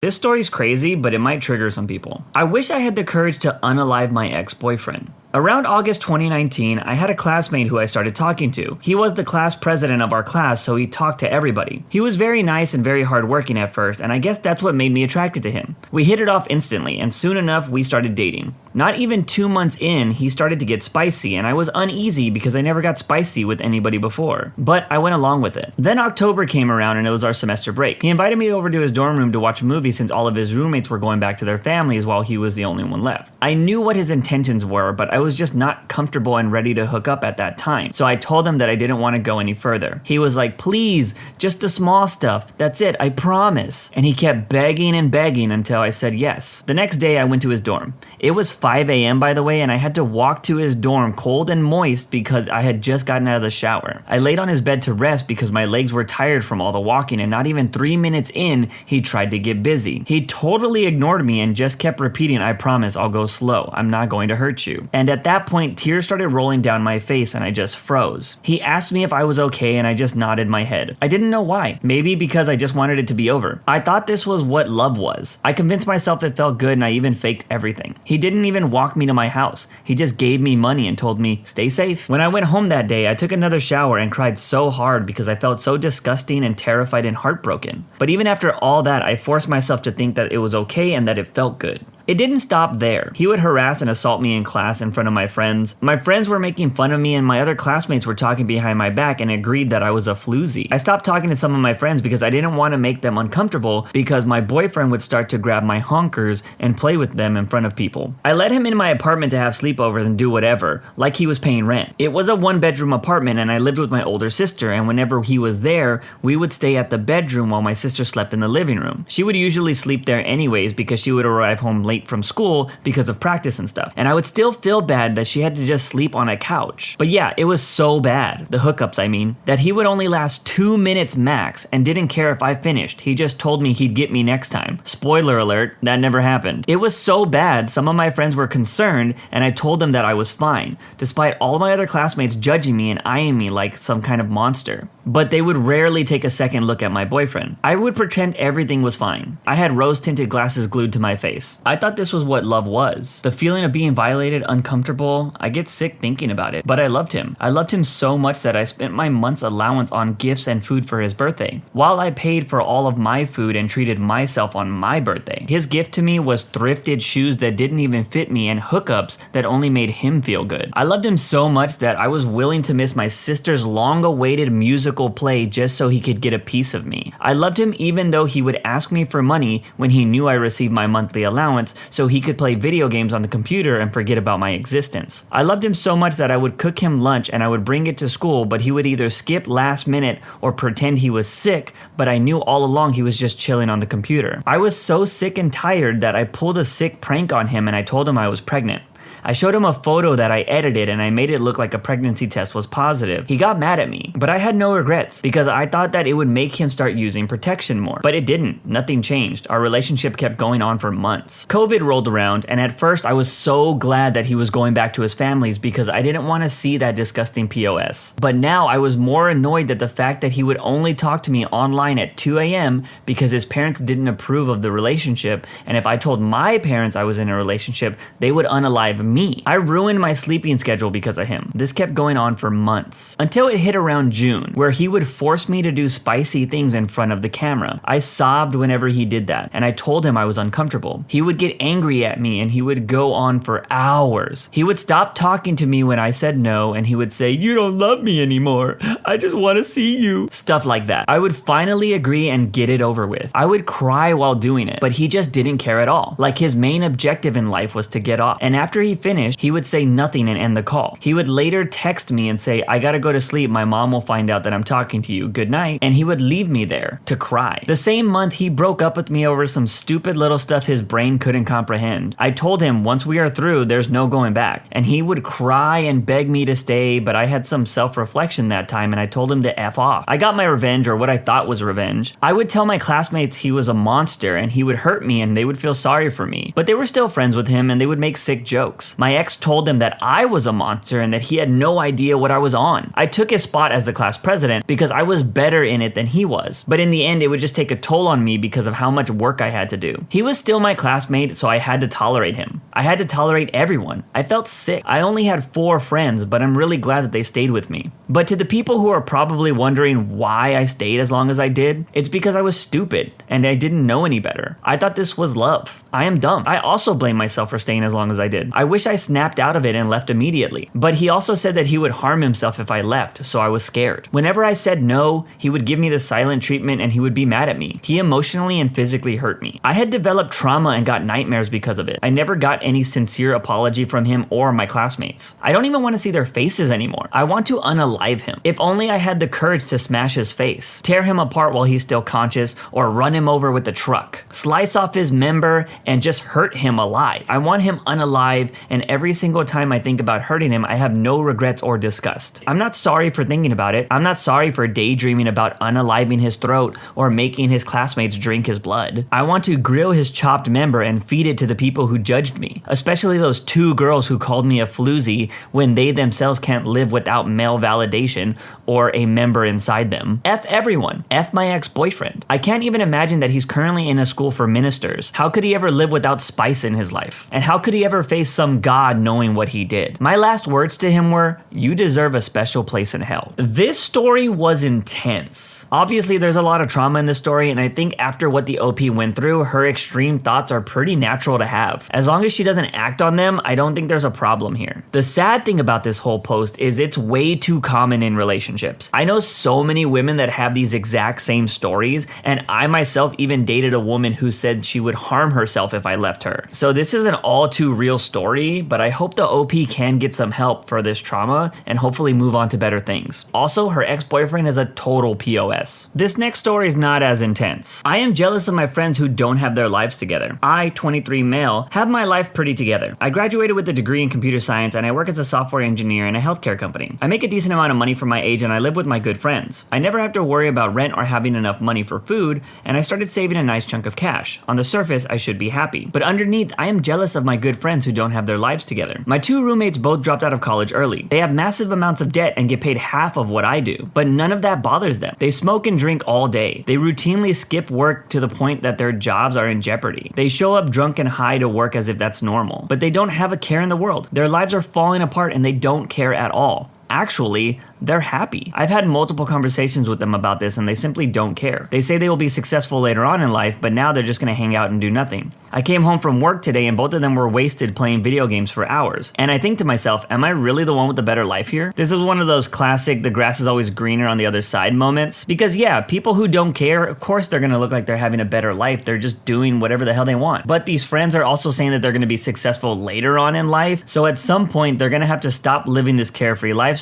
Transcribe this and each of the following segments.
This story's crazy, but it might trigger some people. I wish I had the courage to unalive my ex-boyfriend. Around August 2019, I had a classmate who I started talking to. He was the class president of our class, so he talked to everybody. He was very nice and very hardworking at first, and I guess that's what made me attracted to him. We hit it off instantly, and soon enough, we started dating. Not even 2 months in, he started to get spicy, and I was uneasy because I never got spicy with anybody before. But I went along with it. Then October came around and it was our semester break. He invited me over to his dorm room to watch a movie since all of his roommates were going back to their families while he was the only one left. I knew what his intentions were, but I was just not comfortable and ready to hook up at that time. So I told him that I didn't want to go any further. He was like, please, just the small stuff. That's it, I promise. And he kept begging and begging until I said yes. The next day I went to his dorm. It was 5 a.m. by the way, and I had to walk to his dorm cold and moist because I had just gotten out of the shower. I laid on his bed to rest because my legs were tired from all the walking, and not even 3 minutes in, he tried to get busy. He totally ignored me and just kept repeating, I promise, I'll go slow. I'm not going to hurt you. And at that point, tears started rolling down my face and I just froze. He asked me if I was okay and I just nodded my head. I didn't know why. Maybe because I just wanted it to be over. I thought this was what love was. I convinced myself it felt good and I even faked everything. He didn't even walk me to my house. He just gave me money and told me, stay safe. When I went home that day, I took another shower and cried so hard because I felt so disgusting and terrified and heartbroken. But even after all that, I forced myself to think that it was okay and that it felt good. It didn't stop there. He would harass and assault me in class in front of my friends. My friends were making fun of me and my other classmates were talking behind my back and agreed that I was a floozy. I stopped talking to some of my friends because I didn't want to make them uncomfortable because my boyfriend would start to grab my honkers and play with them in front of people. I let him in my apartment to have sleepovers and do whatever, like he was paying rent. It was a 1-bedroom apartment and I lived with my older sister, and whenever he was there, we would stay at the bedroom while my sister slept in the living room. She would usually sleep there anyways because she would arrive home late from school because of practice and stuff. And I would still feel bad that she had to just sleep on a couch. But yeah, it was so bad, the hookups I mean, that he would only last 2 minutes max and didn't care if I finished. He just told me he'd get me next time. Spoiler alert, that never happened. It was so bad, some of my friends were concerned and I told them that I was fine, despite all my other classmates judging me and eyeing me like some kind of monster. But they would rarely take a second look at my boyfriend. I would pretend everything was fine. I had rose-tinted glasses glued to my face. I thought this was what love was. The feeling of being violated, uncomfortable. I get sick thinking about it, but I loved him. I loved him so much that I spent my month's allowance on gifts and food for his birthday, while I paid for all of my food and treated myself on my birthday. His gift to me was thrifted shoes that didn't even fit me and hookups that only made him feel good. I loved him so much that I was willing to miss my sister's long-awaited musical play just so he could get a piece of me. I loved him even though he would ask me for money when he knew I received my monthly allowance so he could play video games on the computer and forget about my existence. I loved him so much that I would cook him lunch and I would bring it to school, but he would either skip last minute or pretend he was sick, but I knew all along he was just chilling on the computer. I was so sick and tired that I pulled a sick prank on him and I told him I was pregnant. I showed him a photo that I edited and I made it look like a pregnancy test was positive. He got mad at me, but I had no regrets because I thought that it would make him start using protection more. But it didn't. Nothing changed. Our relationship kept going on for months. COVID rolled around and at first I was so glad that he was going back to his family's because I didn't want to see that disgusting POS. But now I was more annoyed that the fact that he would only talk to me online at 2 a.m. because his parents didn't approve of the relationship, and if I told my parents I was in a relationship, they would unalive me. I ruined my sleeping schedule because of him. This kept going on for months until it hit around June, where he would force me to do spicy things in front of the camera. I sobbed whenever he did that, and I told him I was uncomfortable. He would get angry at me and he would go on for hours. He would stop talking to me when I said no, and he would say, "You don't love me anymore. I just want to see you." Stuff like that. I would finally agree and get it over with. I would cry while doing it, but he just didn't care at all. Like his main objective in life was to get off. And after he finished, he would say nothing and end the call. He would later text me and say, "I gotta go to sleep. My mom will find out that I'm talking to you. Good night." And he would leave me there to cry. The same month, he broke up with me over some stupid little stuff his brain couldn't comprehend. I told him once we are through, there's no going back. And he would cry and beg me to stay, but I had some self-reflection that time and I told him to F off. I got my revenge, or what I thought was revenge. I would tell my classmates he was a monster and he would hurt me and they would feel sorry for me. But they were still friends with him and they would make sick jokes. worse. My ex told him that I was a monster and that he had no idea what I was on. I took his spot as the class president because I was better in it than he was. But in the end, it would just take a toll on me because of how much work I had to do. He was still my classmate, so I had to tolerate him. I had to tolerate everyone. I felt sick. I only had 4 friends, but I'm really glad that they stayed with me. But to the people who are probably wondering why I stayed as long as I did, it's because I was stupid and I didn't know any better. I thought this was love. I am dumb. I also blame myself for staying as long as I did. I wish I snapped out of it and left immediately. But he also said that he would harm himself if I left, so I was scared. Whenever I said no, he would give me the silent treatment and he would be mad at me. He emotionally and physically hurt me. I had developed trauma and got nightmares because of it. I never got any sincere apology from him or my classmates. I don't even want to see their faces anymore. I want to unalive him. If only I had the courage to smash his face, tear him apart while he's still conscious, or run him over with the truck, slice off his member and just hurt him alive. I want him unalive, and every single time I think about hurting him, I have no regrets or disgust. I'm not sorry for thinking about it. I'm not sorry for daydreaming about unaliving his throat or making his classmates drink his blood. I want to grill his chopped member and feed it to the people who judged me, especially those 2 girls who called me a floozy when they themselves can't live without male validation or a member inside them. F everyone. F my ex-boyfriend. I can't even imagine that he's currently in a school for ministers. How could he ever live without spice in his life? And how could he ever face some God knowing what he did? My last words to him were, "You deserve a special place in hell." This story was intense. Obviously, there's a lot of trauma in this story, and I think after what the OP went through, her extreme thoughts are pretty natural to have. As long as she doesn't act on them, I don't think there's a problem here. The sad thing about this whole post is it's way too common in relationships. I know so many women that have these exact same stories, and I myself even dated a woman who said she would harm herself if I left her. So this is an all too real story, but I hope the OP can get some help for this trauma and hopefully move on to better things. Also, her ex-boyfriend is a total POS. This next story is not as intense. I am jealous of my friends who don't have their lives together. I, 23 male, have my life pretty together. I graduated with a degree in computer science and I work as a software engineer in a healthcare company. I make a decent amount of money for my age and I live with my good friends. I never have to worry about rent or having enough money for food, and I started saving a nice chunk of cash. On the surface, I should be happy. But underneath, I am jealous of my good friends who don't have their lives together. My 2 roommates both dropped out of college early. They have massive amounts of debt and get paid half of what I do, but none of that bothers them. They smoke and drink all day. They routinely skip work to the point that their jobs are in jeopardy. They show up drunk and high to work as if that's normal, but they don't have a care in the world. Their lives are falling apart and they don't care at all. Actually, they're happy. I've had multiple conversations with them about this and they simply don't care. They say they will be successful later on in life, but now they're just gonna hang out and do nothing. I came home from work today and both of them were wasted playing video games for hours. And I think to myself, am I really the one with the better life here? This is one of those classic, the grass is always greener on the other side moments. Because yeah, people who don't care, of course they're gonna look like they're having a better life. They're just doing whatever the hell they want. But these friends are also saying that they're gonna be successful later on in life. So at some point, they're gonna have to stop living this carefree lifestyle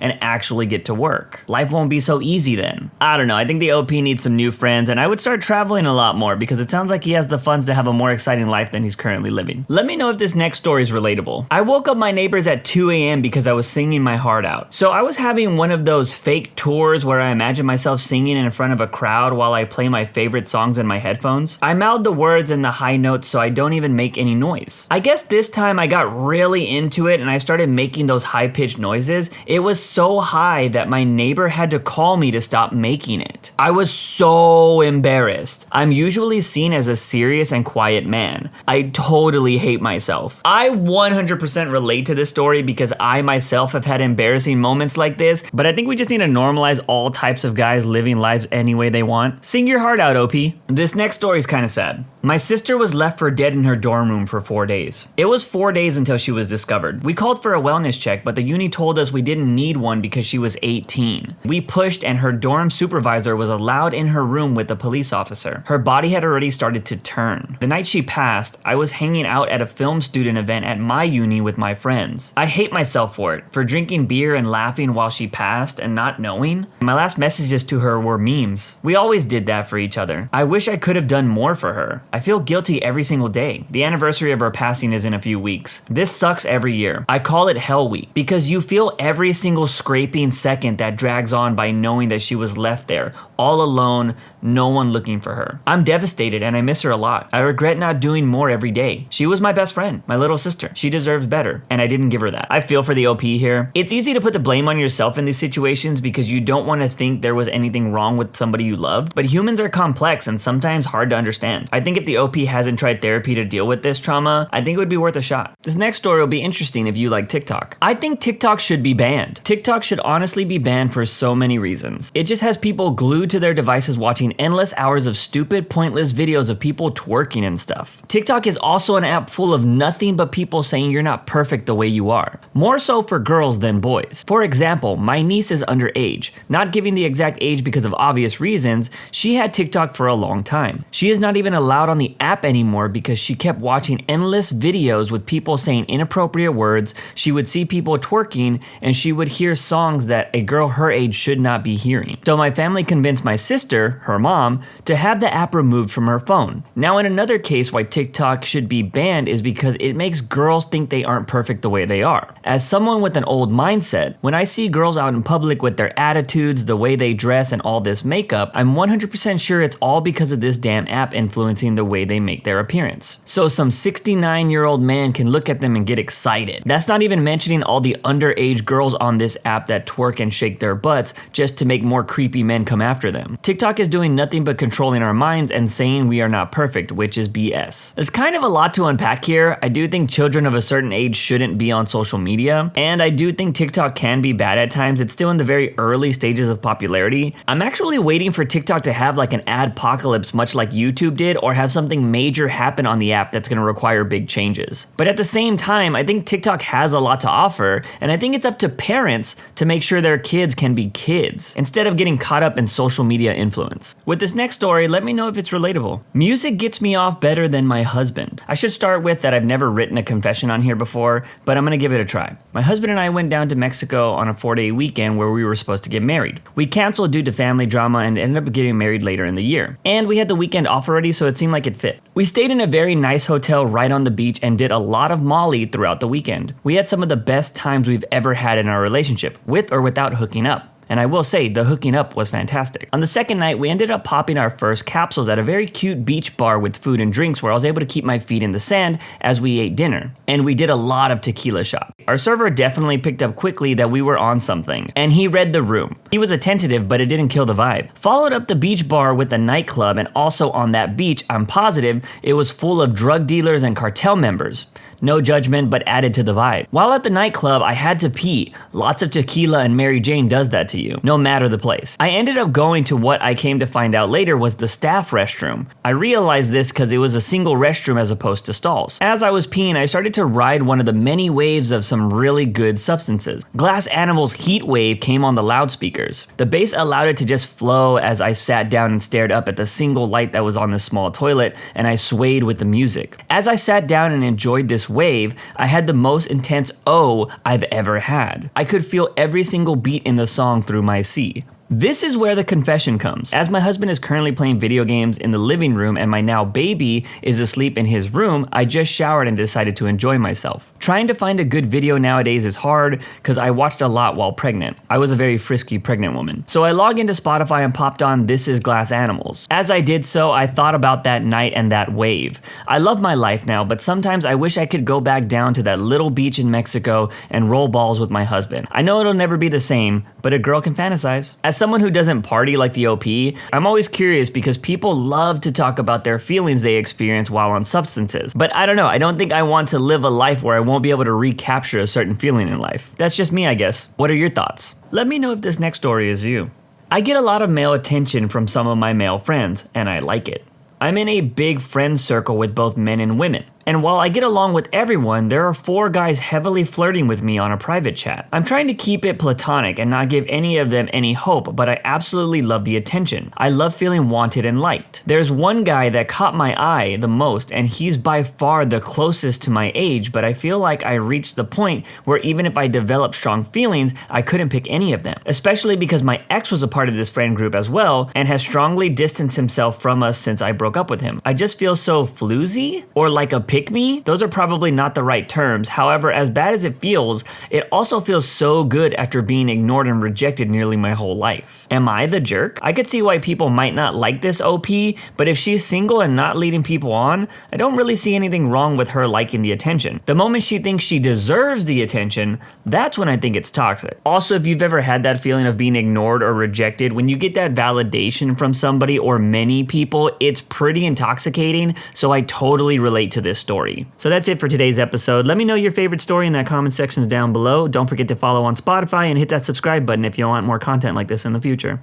and actually get to work. Life won't be so easy then. I don't know, I think the OP needs some new friends and I would start traveling a lot more because it sounds like he has the funds to have a more exciting life than he's currently living. Let me know if this next story is relatable. I woke up my neighbors at 2 a.m. because I was singing my heart out. So I was having one of those fake tours where I imagine myself singing in front of a crowd while I play my favorite songs in my headphones. I mouthed the words and the high notes so I don't even make any noise. I guess this time I got really into it and I started making those high-pitched noises. It was so high that my neighbor had to call me to stop making it. I was so embarrassed. I'm usually seen as a serious and quiet man. I totally hate myself. I 100% relate to this story because I myself have had embarrassing moments like this, but I think we just need to normalize all types of guys living lives any way they want. Sing your heart out, OP. This next story is kind of sad. My sister was left for dead in her dorm room for 4 days. It was 4 days until she was discovered. We called for a wellness check, but the uni told us we didn't need one because she was 18. We pushed and her dorm supervisor was allowed in her room with a police officer. Her body had already started to turn. The night she passed, I was hanging out at a film student event at my uni with my friends. I hate myself for it, for drinking beer and laughing while she passed and not knowing. My last messages to her were memes. We always did that for each other. I wish I could have done more for her. I feel guilty every single day. The anniversary of her passing is in a few weeks. This sucks every year. I call it Hell Week because you feel every single scraping second that drags on by knowing that she was left there all alone, no one looking for her. I'm devastated and I miss her a lot. I regret not doing more every day. She was my best friend, my little sister. She deserves better, and I didn't give her that. I feel for the OP here. It's easy to put the blame on yourself in these situations because you don't want to think there was anything wrong with somebody you loved, but humans are complex and sometimes hard to understand. I think if the OP hasn't tried therapy to deal with this trauma, I think it would be worth a shot. This next story will be interesting if you like TikTok. I think TikTok should be banned. TikTok should honestly be banned for so many reasons. It just has people glued to their devices watching endless hours of stupid, pointless videos of people twerking and stuff. TikTok is also an app full of nothing but people saying you're not perfect the way you are. More so for girls than boys. For example, my niece is underage. Not giving the exact age because of obvious reasons, she had TikTok for a long time. She is not even allowed on the app anymore because she kept watching endless videos with people saying inappropriate words, she would see people twerking, and she would hear songs that a girl her age should not be hearing. So my family convinced my sister, her mom, to have the app removed from her phone. Now in another case why TikTok should be banned is because it makes girls think they aren't perfect the way they are. As someone with an old mindset, when I see girls out in public with their attitudes, the way they dress, and all this makeup, I'm 100% sure it's all because of this damn app influencing the way they make their appearance. So some 69-year-old man can look at them and get excited. That's not even mentioning all the underage girls on this app that twerk and shake their butts just to make more creepy men come after them. TikTok is doing nothing but controlling our minds and saying we are not perfect, which is BS. There's kind of a lot to unpack here. I do think children of a certain age shouldn't be on social media, and I do think TikTok can be bad at times. It's still in the very early stages of popularity. I'm actually waiting for TikTok to have like an adpocalypse much like YouTube did, or have something major happen on the app that's going to require big changes. But at the same time, I think TikTok has a lot to offer, and I think it's up to parents to make sure their kids can be kids, instead of getting caught up in social media influence. With this next story, let me know if it's relatable. Music gets me off better than my husband. I should start with that I've never written a confession on here before, but I'm gonna give it a try. My husband and I went down to Mexico on a 4-day weekend where we were supposed to get married. We canceled due to family drama and ended up getting married later in the year. And we had the weekend off already, so it seemed like it fit. We stayed in a very nice hotel right on the beach and did a lot of Molly throughout the weekend. We had some of the best times we've ever had in our relationship, with or without hooking up. And I will say, the hooking up was fantastic. On the second night, we ended up popping our first capsules at a very cute beach bar with food and drinks where I was able to keep my feet in the sand as we ate dinner. And we did a lot of tequila shots. Our server definitely picked up quickly that we were on something, and he read the room. He was attentive, but it didn't kill the vibe. Followed up the beach bar with a nightclub, and also on that beach, I'm positive it was full of drug dealers and cartel members. No judgment, but added to the vibe. While at the nightclub, I had to pee. Lots of tequila and Mary Jane does that to you, no matter the place. I ended up going to what I came to find out later was the staff restroom. I realized this because it was a single restroom as opposed to stalls. As I was peeing, I started to ride one of the many waves of some really good substances. Glass Animal's Heat Wave came on the loudspeakers. The bass allowed it to just flow as I sat down and stared up at the single light that was on the small toilet, and I swayed with the music. As I sat down and enjoyed this wave, I had the most intense "oh" I've ever had. I could feel every single beat in the song through my C. This is where the confession comes. As my husband is currently playing video games in the living room and my now baby is asleep in his room, I just showered and decided to enjoy myself. Trying to find a good video nowadays is hard because I watched a lot while pregnant. I was a very frisky pregnant woman. So I logged into Spotify and popped on This Is Glass Animals. As I did so, I thought about that night and that wave. I love my life now, but sometimes I wish I could go back down to that little beach in Mexico and roll balls with my husband. I know it'll never be the same, but a girl can fantasize. As someone who doesn't party like the OP, I'm always curious because people love to talk about their feelings they experience while on substances. But I don't know, I don't think I want to live a life where I won't be able to recapture a certain feeling in life. That's just me, I guess. What are your thoughts? Let me know if this next story is you. I get a lot of male attention from some of my male friends, and I like it. I'm in a big friend circle with both men and women. And while I get along with everyone, there are 4 guys heavily flirting with me on a private chat. I'm trying to keep it platonic and not give any of them any hope, but I absolutely love the attention. I love feeling wanted and liked. There's one guy that caught my eye the most, and he's by far the closest to my age, but I feel like I reached the point where even if I developed strong feelings, I couldn't pick any of them. Especially because my ex was a part of this friend group as well, and has strongly distanced himself from us since I broke up with him. I just feel so floozy, or like a pig pick me, those are probably not the right terms. However, as bad as it feels, it also feels so good after being ignored and rejected nearly my whole life. Am I the jerk? I could see why people might not like this OP, but if she's single and not leading people on, I don't really see anything wrong with her liking the attention. The moment she thinks she deserves the attention, that's when I think it's toxic. Also, if you've ever had that feeling of being ignored or rejected, when you get that validation from somebody or many people, it's pretty intoxicating, so I totally relate to this story. So that's it for today's episode. Let me know your favorite story in that comment sections down below. Don't forget to follow on Spotify and hit that subscribe button if you want more content like this in the future.